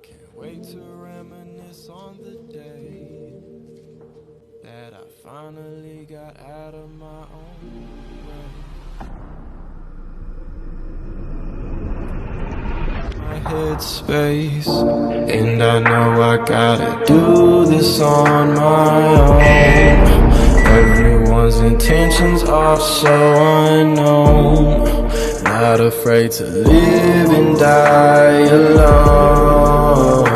can't wait to reminisce on the day that I finally got out of my own way. My headspace, and I know I gotta do this on my own. Everyone's intentions are so unknown. Not afraid to live and die alone.